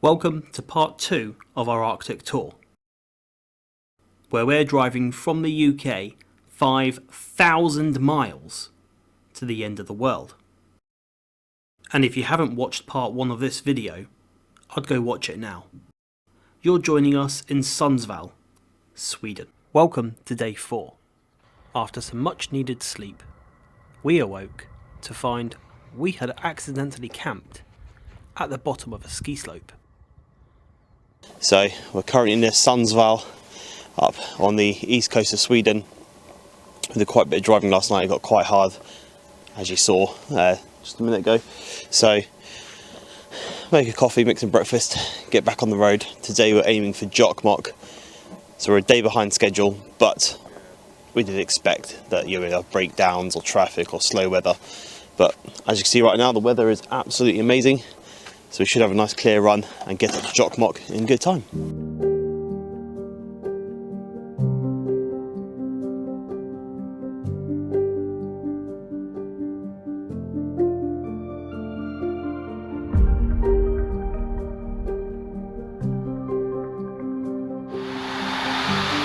Welcome to part 2 of our Arctic tour, where we're driving from the UK 5,000 miles to the end of the world. And if you haven't watched part 1 of this video, I'd go watch it now. You're joining us in Sundsvall, Sweden. Welcome to day 4. After some much needed sleep, we awoke to find we had accidentally camped at the bottom of a ski slope. So we're currently near Sundsvall, up on the east coast of Sweden. We did quite a bit of driving last night. It got quite hard, as you saw just a minute ago. So make a coffee, make some breakfast, get back on the road. Today we're aiming for Jokkmokk, so we're a day behind schedule, but we did expect that you would have breakdowns or traffic or slow weather. But as you can see right now, the weather is absolutely amazing. So we should have a nice clear run and get up to Jokkmokk in good time.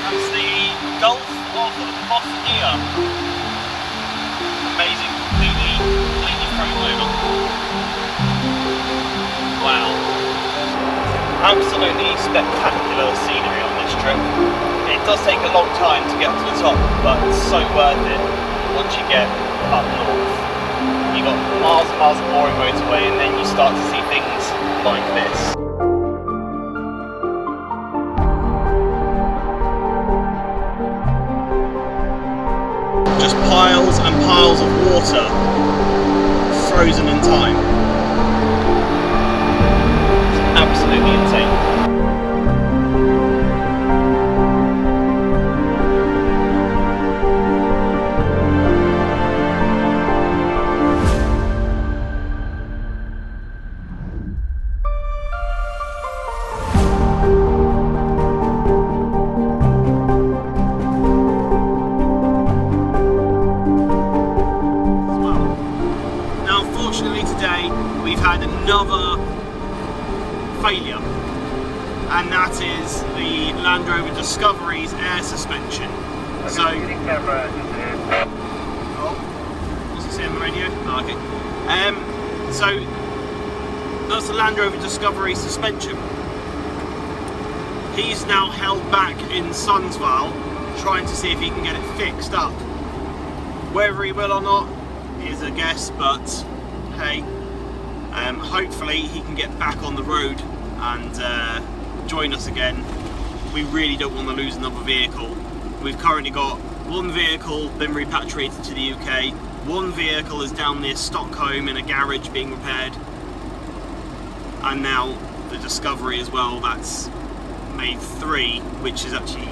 That's the Gulf of Bothnia. Amazing, completely frozen over. Wow. Absolutely spectacular scenery on this trip. It does take a long time to get to the top, but it's so worth it once you get up north. You've got miles and miles of boring motorway, and then you start to see things like this. Just piles and piles of water frozen in time. Absolutely insane. Now, unfortunately today we've had another failure, and that is the Land Rover Discovery's air suspension. So, what's it say on the radio? Oh, okay. So that's the Land Rover Discovery suspension. He's now held back in Sundsvall, trying to see if he can get it fixed up. Whether he will or not is a guess, but hey. Hopefully he can get back on the road and join us again. We really don't want to lose another vehicle. We've currently got one vehicle been repatriated to the UK, one vehicle is down near Stockholm in a garage being repaired, and now the Discovery as well. That's made 3, which is actually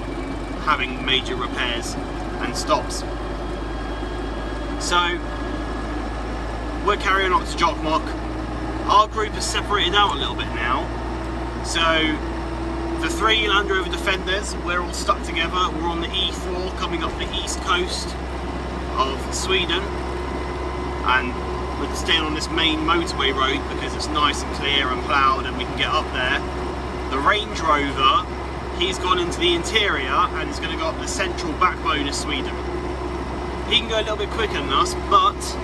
having major repairs and stops. So we're carrying on to Jokkmokk. Our group has separated out a little bit now, so the 3 Land Rover Defenders, we're all stuck together. We're on the E4 coming up the east coast of Sweden, and we're staying on this main motorway road because it's nice and clear and ploughed and we can get up there. The Range Rover, he's gone into the interior and is going to go up the central backbone of Sweden. He can go a little bit quicker than us, but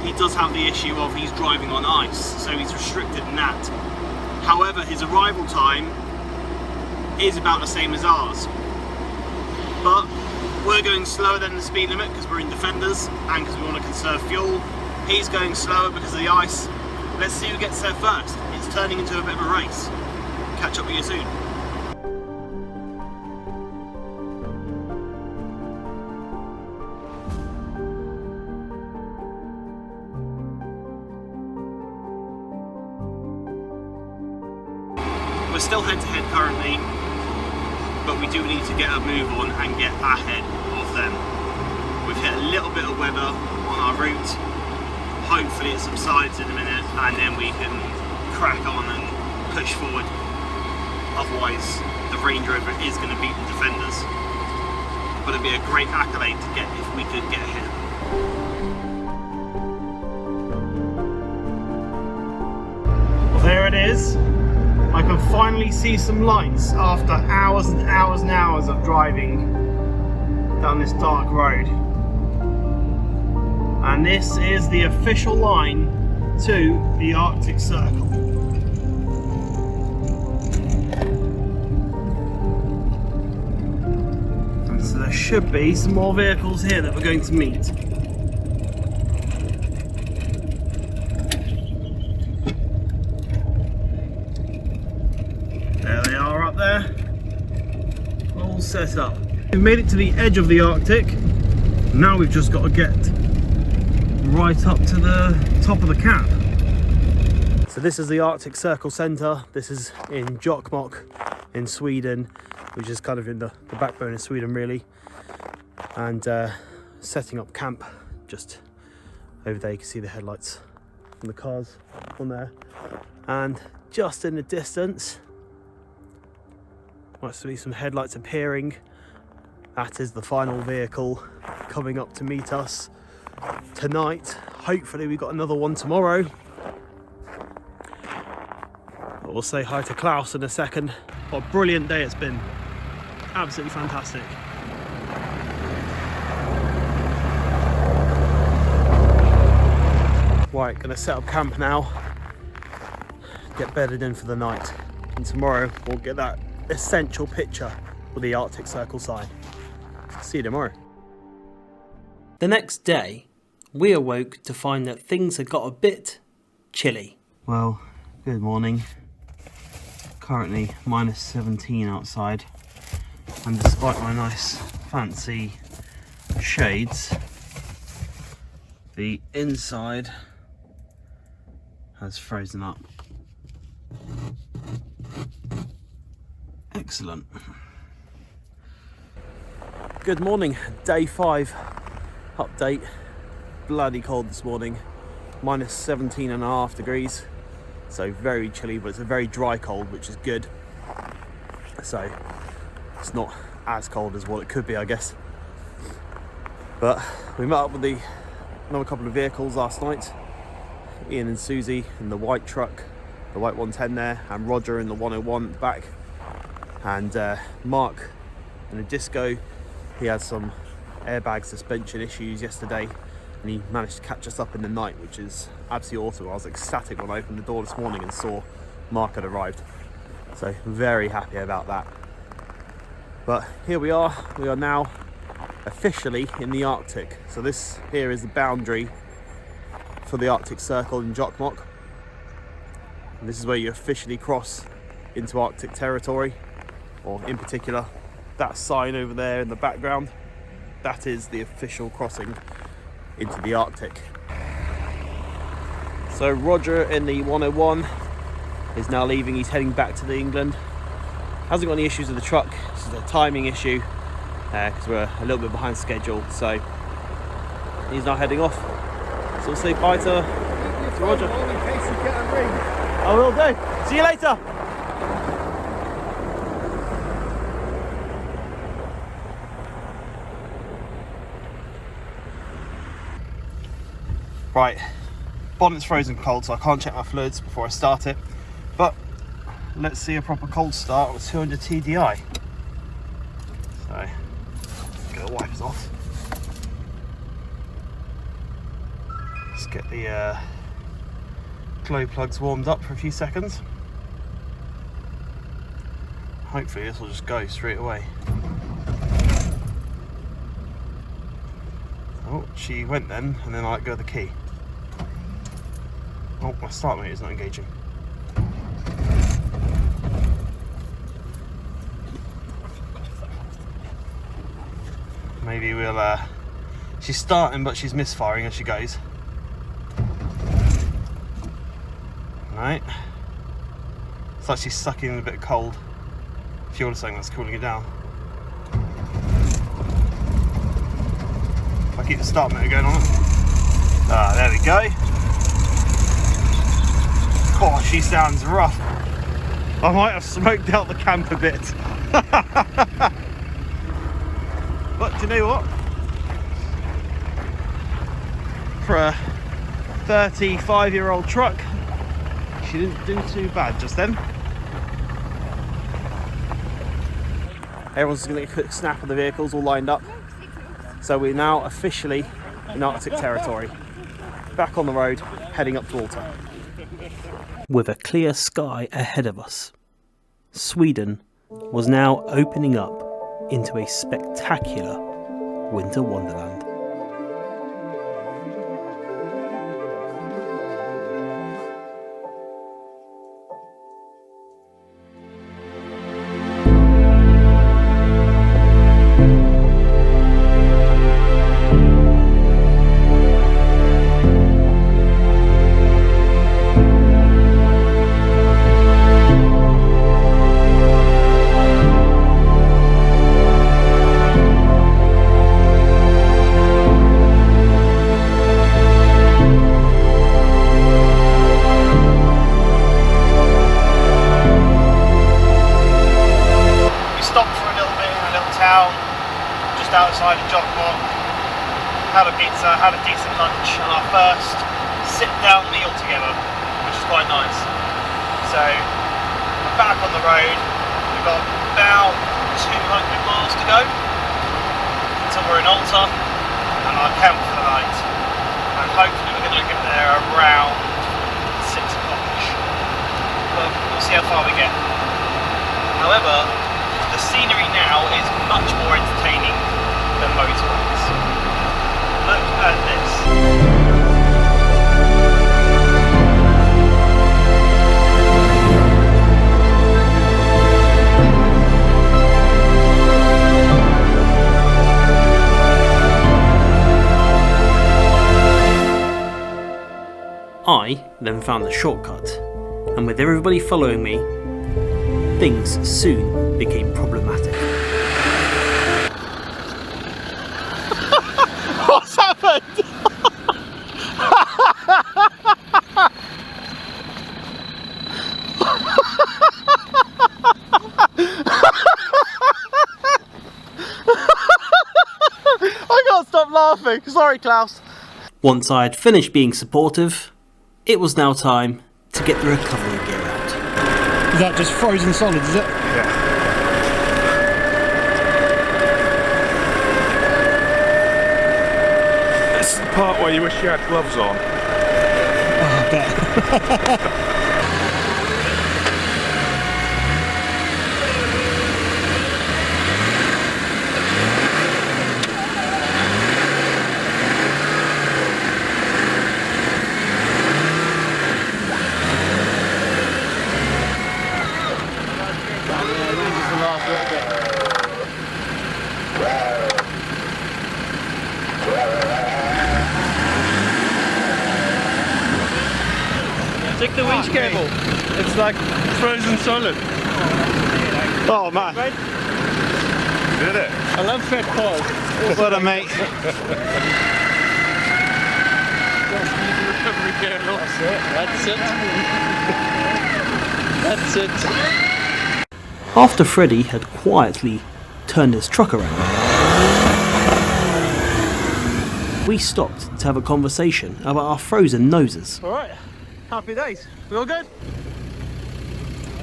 he does have the issue of he's driving on ice, so he's restricted in that. However, his arrival time is about the same as ours. But we're going slower than the speed limit because we're in Defenders and because we want to conserve fuel. He's going slower because of the ice. Let's see who gets there first. It's turning into a bit of a race. Catch up with you soon. We're still head to head currently, but we do need to get a move on and get ahead of them. We've hit a little bit of weather on our route. Hopefully it subsides in a minute and then we can crack on and push forward. Otherwise the Range Rover is going to beat the Defenders. But it'd be a great accolade to get if we could get ahead. Well, there it is. I can finally see some lights after hours and hours and hours of driving down this dark road. And this is the official line to the Arctic Circle. And so there should be some more vehicles here that we're going to meet. There they are up there, all set up. We've made it to the edge of the Arctic. Now we've just got to get right up to the top of the cap. So this is the Arctic Circle Centre. This is in Jokkmokk in Sweden, which is kind of in the backbone of Sweden really. And setting up camp just over there. You can see the headlights from the cars on there. And just in the distance, might be some headlights appearing. That is the final vehicle coming up to meet us tonight. Hopefully we got another one tomorrow. But we'll say hi to Klaus in a second. What a brilliant day it's been. Absolutely fantastic. Right, gonna set up camp now. Get bedded in for the night. And tomorrow we'll get that essential picture with the Arctic Circle sign. See you tomorrow. The next day, we awoke to find that things had got a bit chilly. Well, good morning. Currently minus 17 outside, and despite my nice fancy shades, the inside has frozen up. Excellent. Good morning, day 5 update. Bloody cold this morning, minus 17.5 degrees, so very chilly, but it's a very dry cold, which is good. So it's not as cold as what it could be, I guess. But we met up with another couple of vehicles last night. Ian and Susie in the white truck, the white 110 there, and Roger in the 101 at the back. And Mark in a disco. He had some airbag suspension issues yesterday, and he managed to catch us up in the night, which is absolutely awesome. I was ecstatic when I opened the door this morning and saw Mark had arrived. So very happy about that. But here we are now officially in the Arctic. So this here is the boundary for the Arctic Circle in Jokkmokk. And this is where you officially cross into Arctic territory, or in particular, that sign over there in the background, that is the official crossing into the Arctic. So Roger in the 101 is now leaving. He's heading back to England. Hasn't got any issues with the truck. This is a timing issue because we're a little bit behind schedule. So he's now heading off. So we'll say bye to Roger. In case you get a ring. I will do. See you later. Right, bonnet's frozen cold, so I can't check my fluids before I start it. But let's see a proper cold start with 200 TDI. So, get the wipers off. Let's get the glow plugs warmed up for a few seconds. Hopefully this will just go straight away. Oh, she went then, and then I let go of the key. Oh, my start meter is not engaging. Maybe we'll, she's starting, but she's misfiring as she goes. Right. It's like she's sucking in a bit of cold fuel or something that's cooling it down. If I keep the start meter going on it. Ah, there we go. Oh, she sounds rough. I might have smoked out the camp a bit. But do you know what? For a 35-year-old truck, she didn't do too bad just then. Everyone's going to get a quick snap of the vehicles all lined up. So we're now officially in Arctic territory. Back on the road, heading up to Alta. With a clear sky ahead of us, Sweden was now opening up into a spectacular winter wonderland. Outside of Jokkmokk, had a pizza, had a decent lunch, and our first sit down meal together, which is quite nice. So we're back on the road. We've got about 200 miles to go until we're in Alta and our camp for the night. And hopefully we're going to get there around 6 o'clock-ish. But we'll see how far we get. However, the scenery now is much more entertaining than motorways. Look at this. I then found the shortcut, and with everybody following me, things soon became problematic. What's happened? I can't stop laughing. Sorry, Klaus. Once I had finished being supportive, it was now time to get the recovery gear out. Is that just frozen solid, is it? Yeah. This is the part where you wish you had gloves on. Oh, I bet. Check the winch cable. It's like frozen solid. Oh man. Did it? I love fat cars. What a mate. Recovery gear. That's it. That's it. After Freddie had quietly turned his truck around, we stopped to have a conversation about our frozen noses. Alright. Happy days. We all good?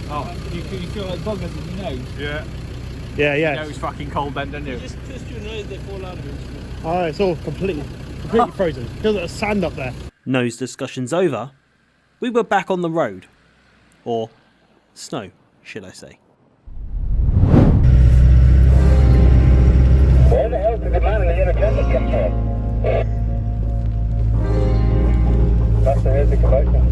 Oh, you feel like buggers in your nose? Yeah. Yeah, You know it's fucking cold then, don't you? Just your nose, they fall out of it. Oh, it's all completely frozen. Feels like there's sand up there. Nose discussions over, we were back on the road. Or snow, should I say. Where the hell did the man in the inner jacket come from? Must have heard the commotion.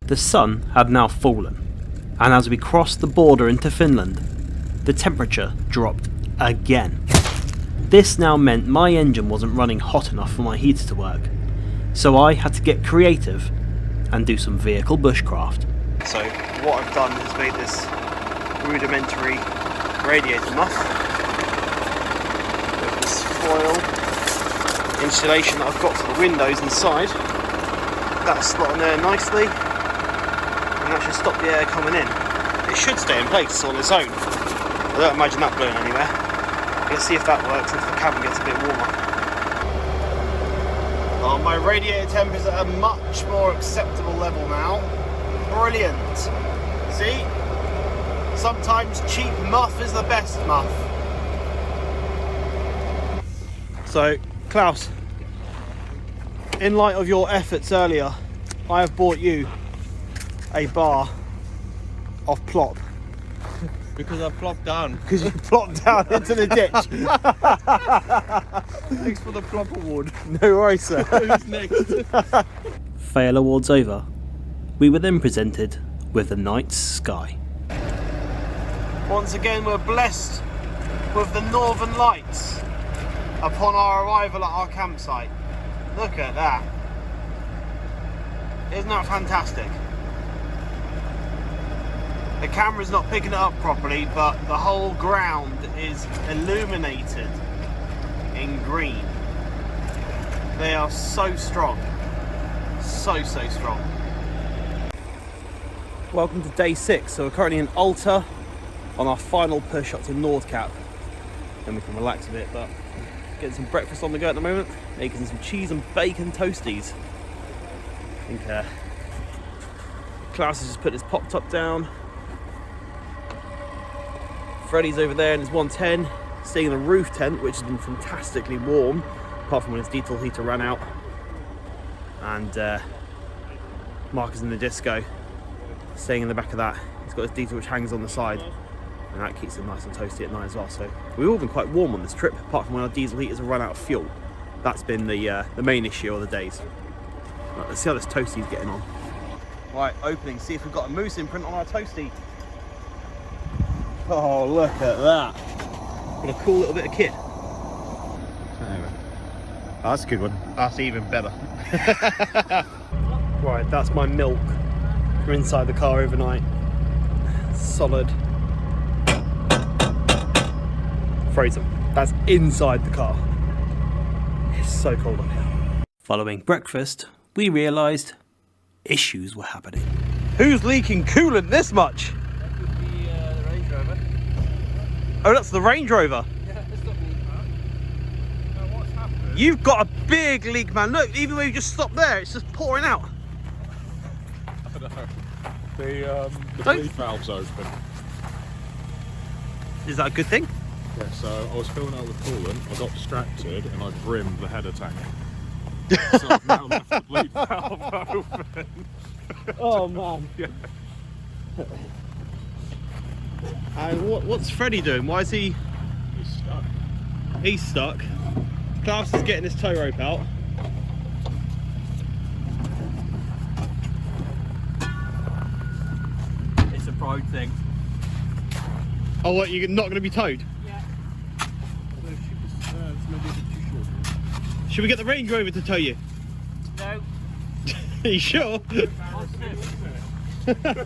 The sun had now fallen, and as we crossed the border into Finland, the temperature dropped again. This now meant my engine wasn't running hot enough for my heater to work, so I had to get creative and do some vehicle bushcraft. So what I've done is made this rudimentary radiator muff with this foil insulation that I've got for the windows inside. That's slotting there nicely, and that should stop the air coming in. It should stay in place on its own. I don't imagine that blowing anywhere. Let's see if that works, if the cabin gets a bit warmer. Oh, my radiator temp is at a much more acceptable level now. Brilliant. See? Sometimes cheap muff is the best muff. So, Klaus, in light of your efforts earlier, I have bought you a bar of plop. Because I plopped down. Because you plopped down into the ditch. Thanks for the plop award. No worries, sir. Who's next? Fail awards over. We were then presented with the night sky. Once again, we're blessed with the northern lights upon our arrival at our campsite. Look at that. Isn't that fantastic? The camera's not picking it up properly, but the whole ground is illuminated in green. They are so strong. So strong. Welcome to day 6. So we're currently in Alta on our final push up to Nordkapp. Then we can relax a bit, but getting some breakfast on the go at the moment. Making some cheese and bacon toasties. I think Klaus has just put his pop top down. Freddie's over there in his 110, staying in the roof tent, which has been fantastically warm, apart from when his diesel heater ran out. And Mark is in the disco, staying in the back of that. He's got his diesel which hangs on the side, and that keeps him nice and toasty at night as well. So we've all been quite warm on this trip, apart from when our diesel heaters have run out of fuel. That's been the main issue of the days. Right, let's see how this toastie's getting on. Right, opening, see if we've got a moose imprint on our toastie. Oh, look at that. What a cool little bit of kit. Oh, that's a good one. That's even better. Right, that's my milk from inside the car overnight. Solid. Frozen. That's inside the car. It's so cold up here. Following breakfast, we realised issues were happening. Who's leaking coolant this much? That would be the Range Rover. Oh, that's the Range Rover. Yeah, it's not me. What's happened? You've got a big leak, man. Look, even though you just stopped there, it's just pouring out. The Don't- bleed valve's open. Is that a good thing? Yeah, so I was filling out with coolant, I got distracted and I brimmed the header tank. So I've now left the bleed valve open. Oh, man. Yeah. And what's Freddie doing? Why is he... He's stuck. He's stuck. Klaus is getting his tow rope out. It's a pride thing. Oh, what, you're not going to be towed? Should we get the Range Rover to tow you? No. Are you sure?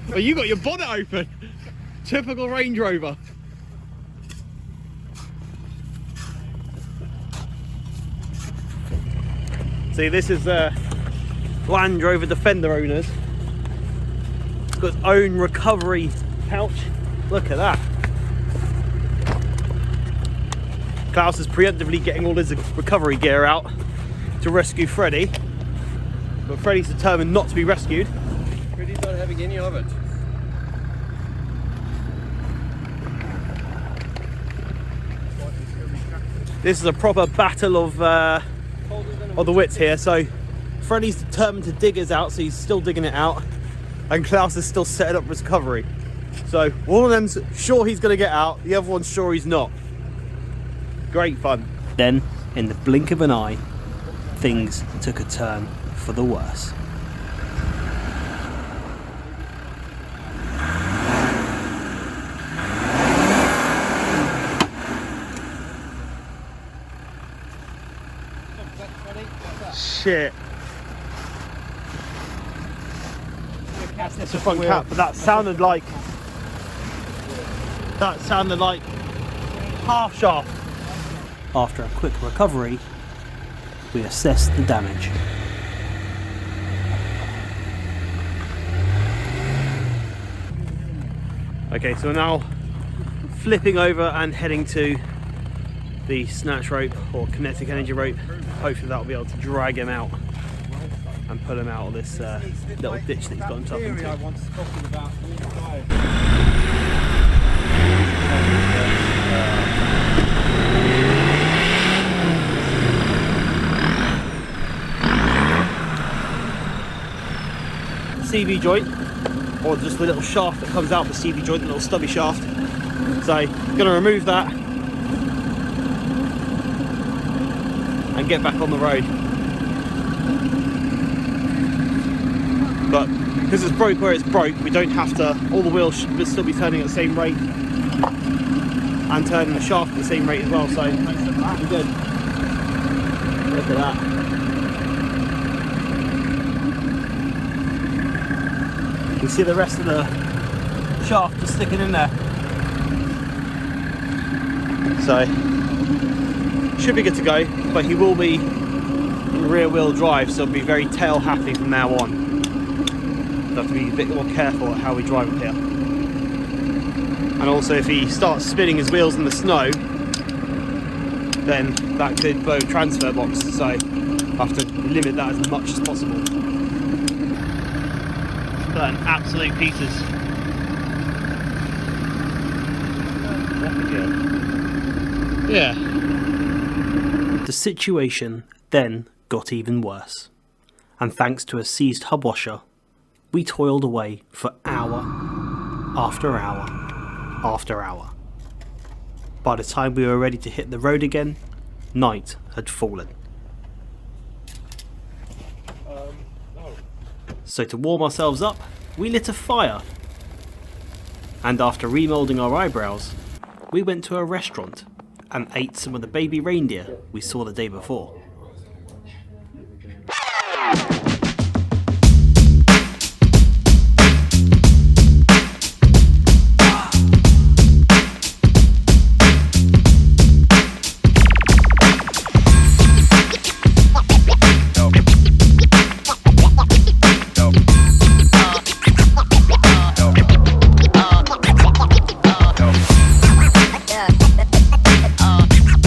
Well, you got your bonnet open. Typical Range Rover. See, this is Land Rover Defender owners. It's got its own recovery pouch. Look at that. Klaus is preemptively getting all his recovery gear out to rescue Freddie, but Freddie's determined not to be rescued. Freddie's not having any of it. This is a proper battle of the wits here. So Freddie's determined to dig his out, so he's still digging it out, and Klaus is still setting up recovery. So one of them's sure he's going to get out, the other one's sure he's not. Great fun. Then, in the blink of an eye, things took a turn for the worse. Shit. It's a front cap, but that sounded like half shaft. After a quick recovery, we assessed the damage. Okay, so we're now flipping over and heading to the snatch rope or kinetic energy rope. Hopefully that'll be able to drag him out and pull him out of this little ditch that he's got himself into. CV joint, or just the little shaft that comes out of the CV joint, the little stubby shaft. So I'm going to remove that and get back on the road. But because it's broke where it's broke, we don't have to, all the wheels should still be turning at the same rate and turning the shaft at the same rate as well, so we're good. Look at that. You can see the rest of the shaft just sticking in there. So, should be good to go, but he will be in rear wheel drive, so be very tail happy from now on. So have to be a bit more careful at how we drive up here. And also if he starts spinning his wheels in the snow, then that could blow transfer box, so I have to limit that as much as possible. But in absolute pieces. Yeah. The situation then got even worse, and thanks to a seized hub washer, we toiled away for hour after hour after hour. By the time we were ready to hit the road again, night had fallen. So to warm ourselves up, we lit a fire. And after remoulding our eyebrows, we went to a restaurant and ate some of the baby reindeer we saw the day before.